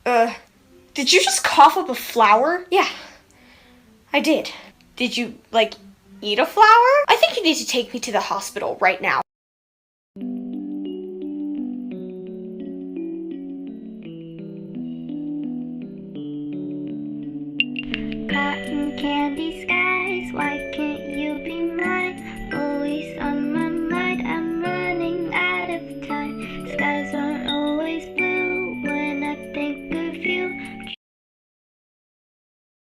Did you just cough up a flower? Yeah, I did. Did you, like, eat a flower? I think you need to take me to the hospital right now. Cotton candy sky.